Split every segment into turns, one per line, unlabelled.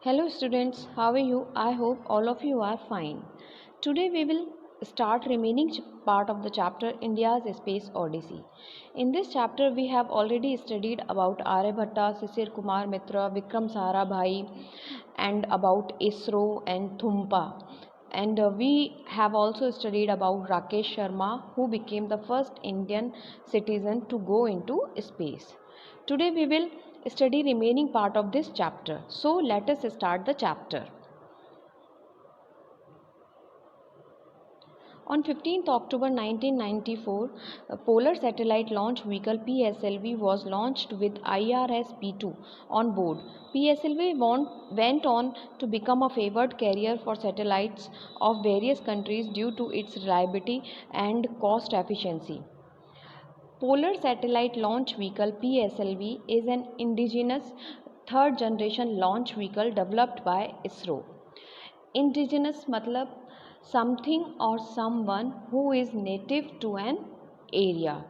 Hello students, how are you? I hope all of you are fine. Today we will start remaining part of the chapter India's Space Odyssey. In this chapter we have already studied about Aryabhatta, Sisir Kumar Mitra, Vikram Sarabhai and about ISRO and Thumpa. And we have also studied about Rakesh Sharma, who became the first Indian citizen to go into space. Today we will study remaining part of this chapter. So let us start the chapter. On 15th October 1994, a Polar Satellite Launch Vehicle PSLV was launched with IRS-P2 on board. PSLV went on to become a favored carrier for satellites of various countries due to its reliability and cost efficiency. Polar Satellite Launch Vehicle PSLV is an indigenous third generation launch vehicle developed by ISRO. Indigenous matlab something or someone who is native to an area.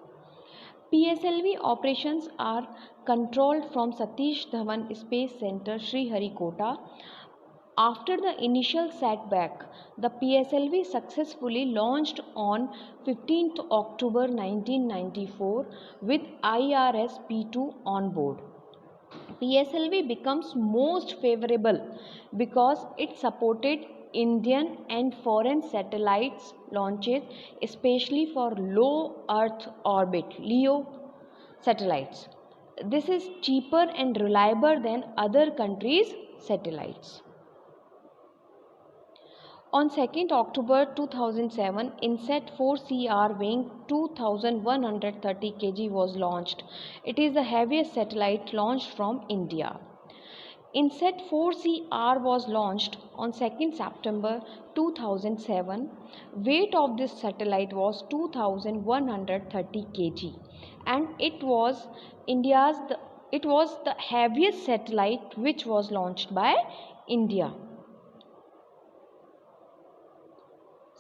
PSLV operations are controlled from Satish Dhawan Space Center, Sriharikota. After the initial setback, the PSLV successfully launched on 15th October 1994 with IRS-P2 on board. PSLV becomes most favorable because it supported Indian and foreign satellites launches, especially for low Earth orbit (LEO) satellites. This is cheaper and reliable than other countries' satellites. On 2nd October 2007, INSAT 4CR weighing 2130 kg was launched. It is the heaviest satellite launched from India. INSAT 4CR was launched on 2nd September 2007. Weight of this satellite was 2130 kg and it was the heaviest satellite which was launched by India.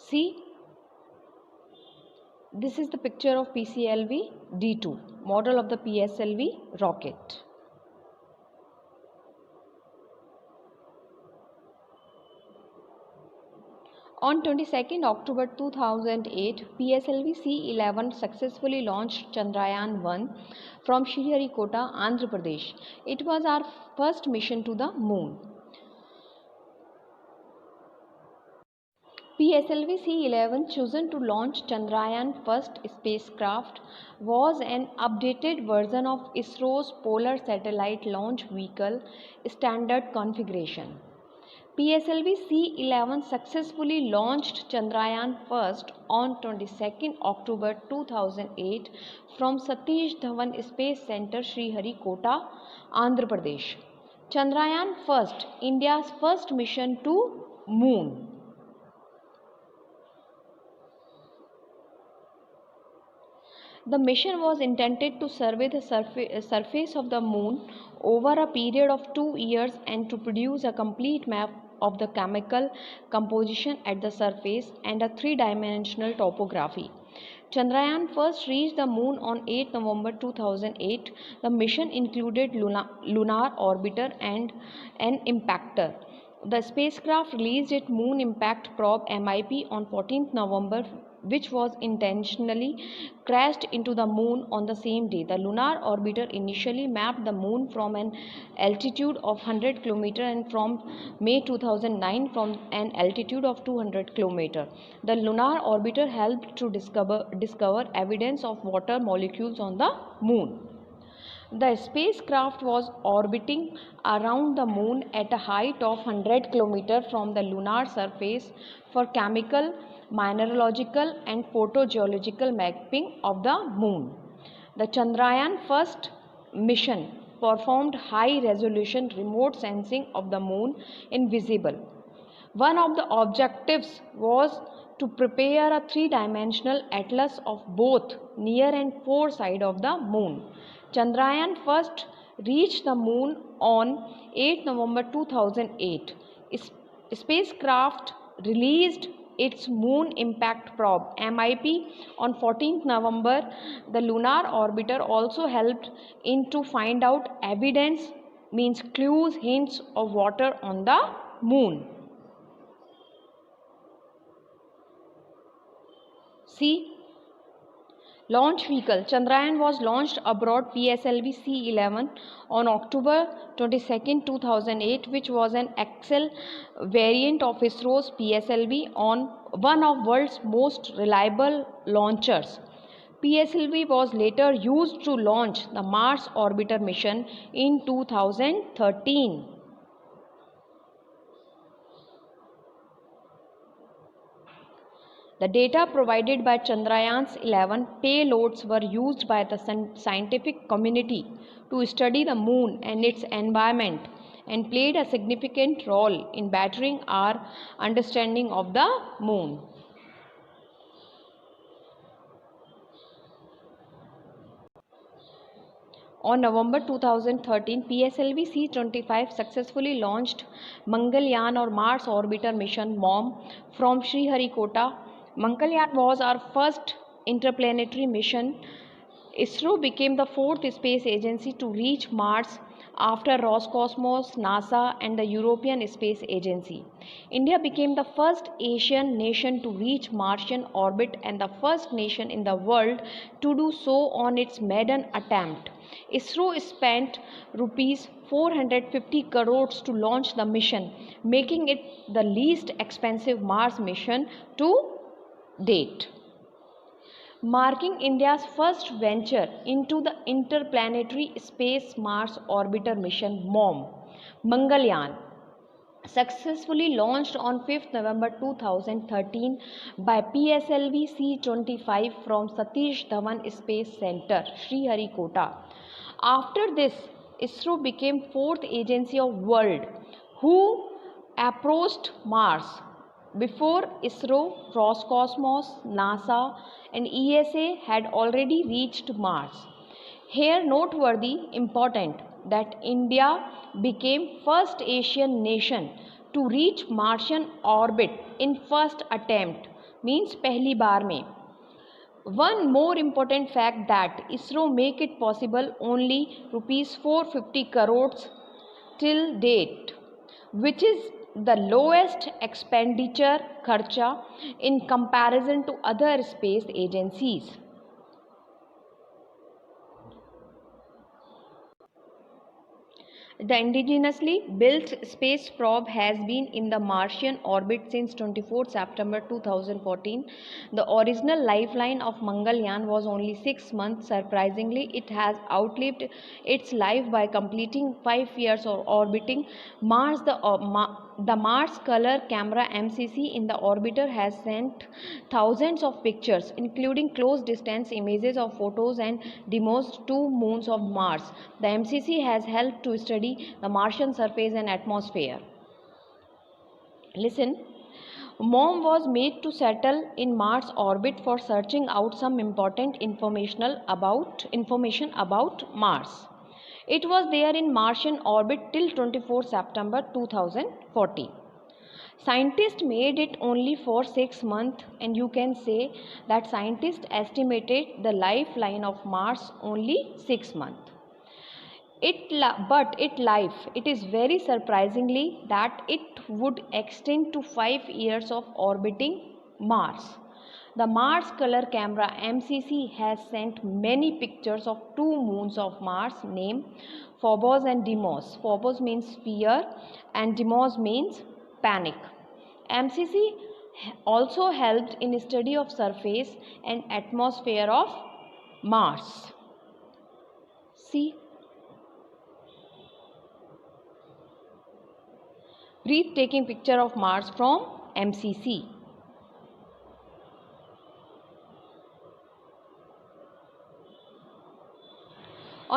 See, this is the picture of PCLV D2, model of the PSLV rocket. On 22nd October 2008, PSLV C-11 successfully launched Chandrayaan 1 from Sriharikota, Andhra Pradesh. It was our first mission to the moon. PSLV C-11, chosen to launch Chandrayaan First spacecraft, was an updated version of ISRO's Polar Satellite Launch Vehicle standard configuration. PSLV C-11 successfully launched Chandrayaan First on 22nd October 2008 from Satish Dhawan Space Center, Sriharikota, Andhra Pradesh. Chandrayaan First, India's first mission to Moon. The mission was intended to survey the surface of the moon over a period of 2 years and to produce a complete map of the chemical composition at the surface and a three-dimensional topography. Chandrayaan first reached the moon on 8 November 2008. The mission included lunar orbiter and an impactor. The spacecraft released its Moon Impact Probe (MIP) on 14th November, which was intentionally crashed into the moon on the same day. The lunar orbiter initially mapped the moon from an altitude of 100 km and from May 2009 from an altitude of 200 km. The lunar orbiter helped to discover evidence of water molecules on the moon. The spacecraft was orbiting around the moon at a height of 100 km from the lunar surface for chemical, mineralogical and photogeological mapping of the moon. The Chandrayaan First mission performed high-resolution remote sensing of the moon invisible. One of the objectives was to prepare a three-dimensional atlas of both near and far side of the moon. Chandrayaan First reached the moon on 8 November 2008. Spacecraft released its Moon Impact Probe (MIP) on 14th November. The lunar orbiter also helped in to find out evidence means clues, hints of water on the moon. See, launch vehicle. Chandrayaan was launched aboard PSLV C-11 on October 22, 2008, which was an XL variant of ISRO's PSLV on one of world's most reliable launchers. PSLV was later used to launch the Mars orbiter mission in 2013. The data provided by Chandrayaan's 11 payloads were used by the scientific community to study the moon and its environment and played a significant role in bettering our understanding of the moon. On November 2013, PSLV C-25 successfully launched Mangalyaan or Mars Orbiter Mission (MOM) from Sriharikota. Mangalyaan was our first interplanetary mission. ISRO became the fourth space agency to reach Mars after Roscosmos, NASA, and the European Space Agency. India became the first Asian nation to reach Martian orbit and the first nation in the world to do so on its maiden attempt. ISRO spent rupees 450 crores to launch the mission, making it the least expensive Mars mission to date. Marking India's first venture into the interplanetary space Mars orbiter mission (MOM), Mangalyaan successfully launched on 5th November 2013 by PSLV C-25 from Satish Dhawan Space Center, Sriharikota. After this, ISRO became fourth agency of world who approached Mars. Before ISRO, Roscosmos, NASA and ESA had already reached Mars. Here noteworthy important that India became first Asian nation to reach Martian orbit in first attempt, means pehli baar mein. One more important fact that ISRO make it possible only rupees 450 crores till date, which is the lowest expenditure kharcha in comparison to other space agencies. The indigenously built space probe has been in the Martian orbit since 24 September 2014. The original lifeline of Mangalyaan was only 6 months. Surprisingly, it has outlived its life by completing 5 years of orbiting Mars. The Mars Color Camera (MCC) in the orbiter has sent thousands of pictures, including close distance images of photos and demos to moons of Mars. The MCC has helped to study the Martian surface and atmosphere. Listen. MOM was made to settle in Mars orbit for searching out some important information about Mars. It was there in Martian orbit till 24 September 2014. Scientists made it only for 6 months, and you can say that scientists estimated the lifeline of Mars only 6 months. It is very surprisingly that it would extend to 5 years of orbiting Mars. The Mars Color Camera (MCC) has sent many pictures of 2 moons of Mars named Phobos and Deimos. Phobos means fear and Deimos means panic. MCC also helped in study of surface and atmosphere of Mars. See, breathtaking picture of Mars from MCC.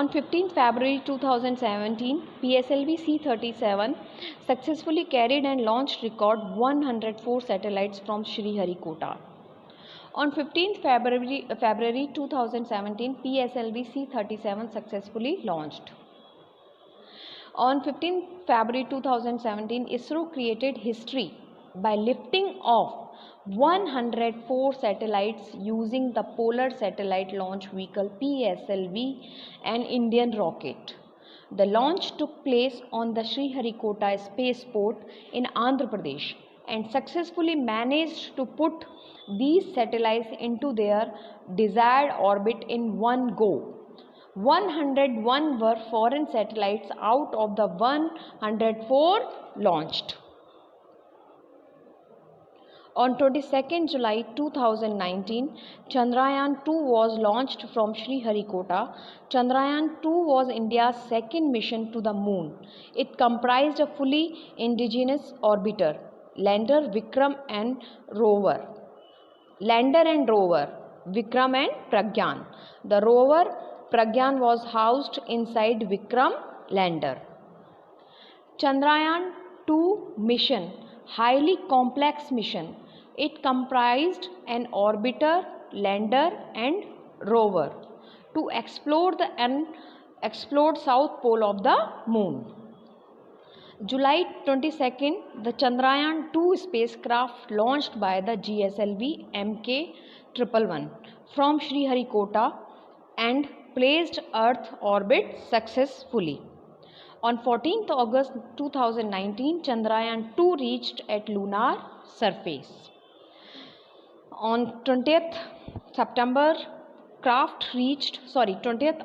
On 15th February 2017, PSLV C-37 successfully carried and launched record 104 satellites from Sriharikota. On 15th February 2017, PSLV C-37 successfully launched. On 15th February 2017, ISRO created history by lifting off 104 satellites using the Polar Satellite Launch Vehicle (PSLV), an Indian rocket. The launch took place on the Sriharikota spaceport in Andhra Pradesh and successfully managed to put these satellites into their desired orbit in one go. 101 were foreign satellites out of the 104 launched. On 22nd July 2019, Chandrayaan 2 was launched from Sriharikota. Chandrayaan 2 was India's second mission to the moon. It comprised a fully indigenous orbiter, lander Vikram and rover. Vikram and Pragyan. The rover Pragyan was housed inside Vikram lander. Chandrayaan 2 mission, highly complex mission. It comprised an orbiter, lander and rover to explore the unexplored south pole of the moon. July 22nd, the Chandrayaan 2 spacecraft launched by the GSLV Mk111 from Sriharikota and placed Earth orbit successfully. On 14th August 2019, Chandrayaan 2 reached at lunar surface. On 20th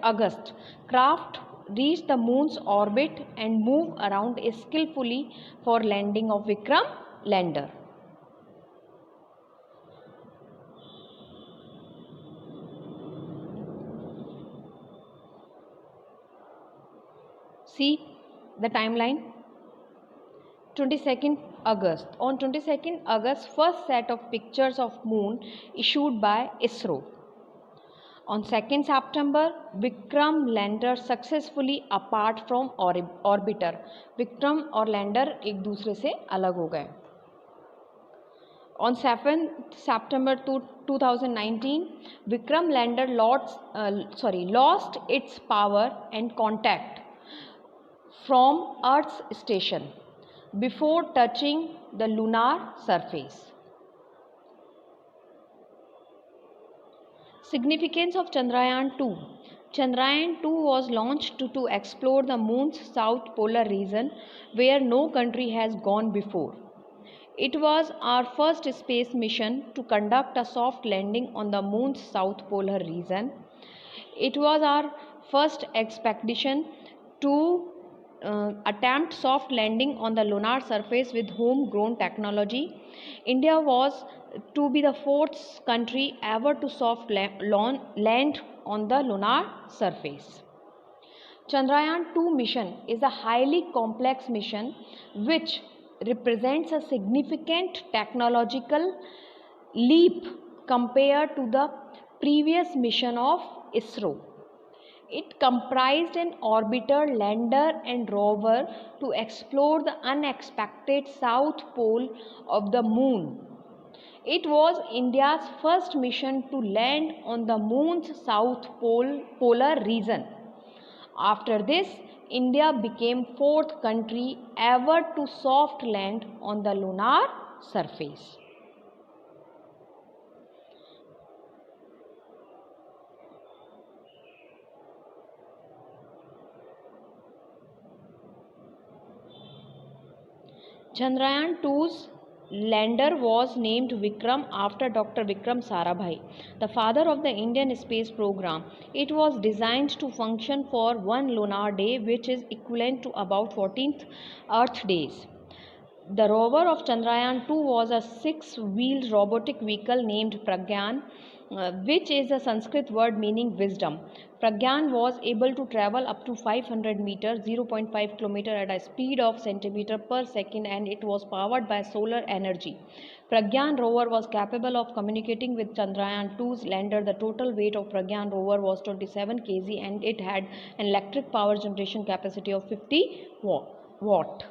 August, craft reached the moon's orbit and moved around skillfully for landing of Vikram lander. See the timeline. 22nd August. On 22nd August, first set of pictures of moon issued by ISRO. On 2nd September, Vikram lander successfully apart from orbiter. Vikram और lander एक दूसरे से अलग हो गए. On 7th September 2019, Vikram lander lost its power and contact from Earth's station before touching the lunar surface. Significance of Chandrayaan 2. Chandrayaan 2 was launched to explore the moon's south polar region where no country has gone before. It was our first space mission to conduct a soft landing on the moon's south polar region. It was our first expedition to attempt soft landing on the lunar surface with homegrown technology. India was to be the fourth country ever to soft land on the lunar surface. Chandrayaan 2 mission is a highly complex mission which represents a significant technological leap compared to the previous mission of ISRO. It comprised an orbiter, lander and rover to explore the unexpected south pole of the moon. It was India's first mission to land on the moon's south polar region. After this, India became fourth country ever to soft land on the lunar surface. Chandrayaan 2's lander was named Vikram after Dr. Vikram Sarabhai, the father of the Indian space program. It was designed to function for one lunar day, which is equivalent to about 14th Earth days. The rover of Chandrayaan 2 was a six-wheeled robotic vehicle named Pragyan, which is a Sanskrit word meaning wisdom. Pragyan was able to travel up to 500 meters, 0.5 kilometer at a speed of centimeter per second, and it was powered by solar energy. Pragyan rover was capable of communicating with Chandrayaan 2's lander. The total weight of Pragyan rover was 27 kg and it had an electric power generation capacity of 50 watt.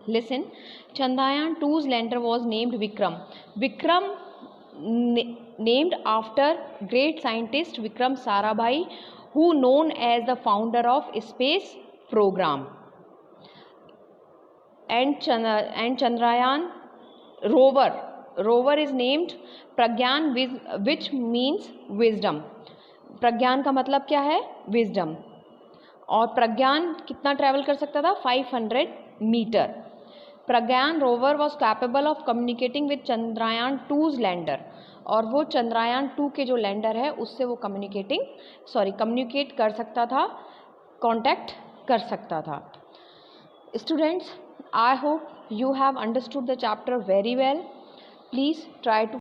Listen, Chandrayaan 2's lander was named Vikram. Vikram named after great scientist Vikram Sarabhai, who known as the founder of space program. And Chandrayaan rover is named Pragyan, which means wisdom. Pragyan का मतलब क्या है? Wisdom. और प्रज्ञान कितना travel कर सकता था? 500 metre. Pragyan rover was capable of communicating with Chandrayaan 2's lander, और वो चंद्रयान 2 के जो लैंडर है उससे वो कम्युनिकेट कर सकता था, कांटेक्ट कर सकता था। Students, I hope you have understood the chapter very well. Please try to